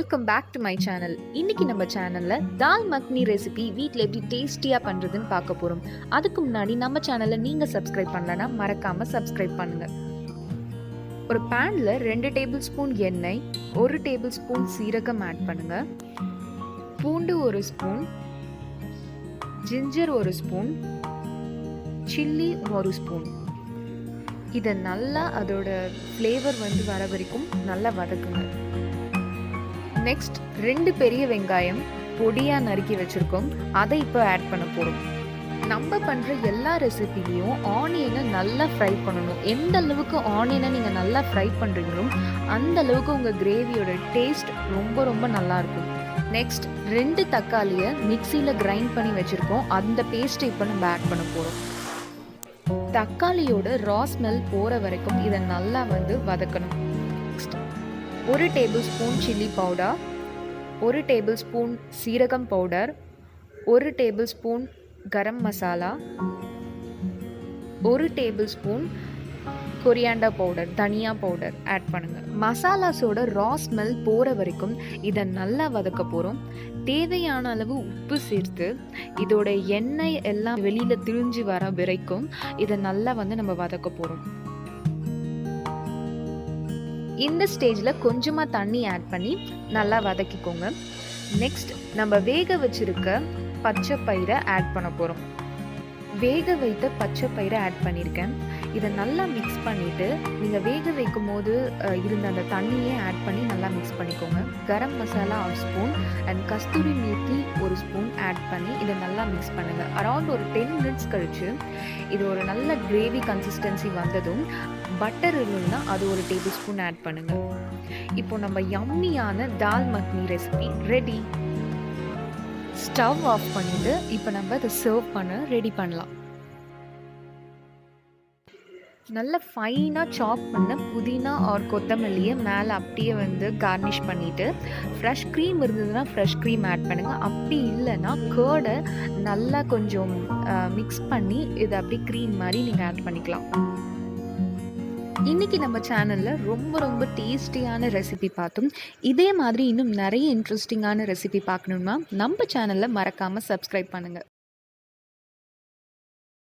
Welcome back to my channel. இன்னைக்கு நம்ம சேனல்ல தால் மக்னி ரெசிபி வீட்டில் எப்படி டேஸ்டியாக பண்ணுறதுன்னு பார்க்க போகிறோம். அதுக்கு முன்னாடி நம்ம சேனலை நீங்கள் சப்ஸ்கிரைப் பண்ணலன்னா மறக்காமல் சப்ஸ்கிரைப் பண்ணுங்கள். ஒரு பேனில் 2 டேபிள் ஸ்பூன் எண்ணெய், 1 டேபிள் ஸ்பூன் சீரகம் ஆட் பண்ணுங்கள். பூண்டு 1 spoon, ginger 1 spoon, chilli 1 spoon. இதை நல்லா அதோட ஃப்ளேவர் வர வரைக்கும் நல்லா வதக்குங்க. நெக்ஸ்ட் 2 பெரிய வெங்காயம் பொடியாக நறுக்கி வச்சுருக்கோம், அதை இப்போ ஆட் பண்ண போகிறோம். நம்ம பண்ணுற எல்லா ரெசிபிலையும் ஆனியனை நல்லா ஃப்ரை பண்ணணும். எந்த அளவுக்கு ஆனியனை நீங்கள் நல்லா ஃப்ரை பண்ணுறீங்களோ அந்த அளவுக்கு உங்கள் கிரேவியோட டேஸ்ட் ரொம்ப ரொம்ப நல்லாயிருக்கும். நெக்ஸ்ட் 2 தக்காளியை மிக்சியில் கிரைண்ட் பண்ணி வச்சுருக்கோம், அந்த பேஸ்ட்டை இப்போ நம்ம ஆட் பண்ண போகிறோம். தக்காளியோட ரா ஸ்மெல் போகிற வரைக்கும் இதை நல்லா வதக்கணும். Next 1 tablespoon chilli powder, 1 tablespoon சீரகம் powder, 1 tablespoon garam masala, 1 tablespoon coriander powder, தனியா பவுடர் ஆட் பண்ணுங்கள். மசாலாஸோட ரா ஸ்மெல் போகிற வரைக்கும் இதை நல்லா வதக்க போகிறோம். தேவையான அளவு உப்பு சேர்த்து இதோட எண்ணெய் எல்லாம் வெளியில் திரிஞ்சு வர வரைக்கும் இதை நல்லா நம்ம வதக்க போகிறோம். இந்த ஸ்டேஜில் கொஞ்சமாக தண்ணி ஆட் பண்ணி நல்லா வதக்கிக்கோங்க. நெக்ஸ்ட் நம்ம வேக வச்சிருக்க பச்சை பயிரை ஆட் பண்ண போகிறோம். வேக வைத்த பச்சை பயிரை ஆட் பண்ணியிருக்கேன். இதை நல்லா மிக்ஸ் பண்ணிவிட்டு நீங்கள் வேக வைக்கும் போது இருந்த அந்த தண்ணியே ஆட் பண்ணி நல்லா மிக்ஸ் பண்ணிக்கோங்க. Garam masala 1 spoon and kasuri methi 1 spoon add பண்ணி இதை நல்லா மிக்ஸ் பண்ணுங்கள். அரௌண்ட் ஒரு 10 மினிட்ஸ் கழித்து இது ஒரு நல்ல கிரேவி கன்சிஸ்டன்சி வந்ததும் பட்டர் இல்லைன்னா அது 1 டேபிள் ஸ்பூன் ஆட் பண்ணுங்கள். இப்போ நம்ம யம்மியான dal makhani recipe ready. Stove off பண்ணிவிட்டு இப்போ நம்ம அதை சர்வ் பண்ண ரெடி பண்ணலாம். நல்ல ஃபைனாக சாப் பண்ண புதினா ஆர் கொத்தமல்லியை மேலே அப்படியே கார்னிஷ் பண்ணிவிட்டு ஃப்ரெஷ் க்ரீம் இருந்ததுன்னா ஃப்ரெஷ் க்ரீம் ஆட் பண்ணுங்கள். அப்படி இல்லைன்னா கேர்டை நல்லா கொஞ்சம் மிக்ஸ் பண்ணி இதை அப்படியே க்ரீம் மாதிரி நீங்கள் ஆட் பண்ணிக்கலாம். இன்றைக்கி நம்ம சேனலில் ரொம்ப ரொம்ப டேஸ்டியான ரெசிபி பார்த்தோம். இதே மாதிரி இன்னும் நிறைய இன்ட்ரெஸ்டிங்கான ரெசிபி பார்க்கணுன்னா நம்ம சேனலில் மறக்காமல் சப்ஸ்கிரைப் பண்ணுங்கள்.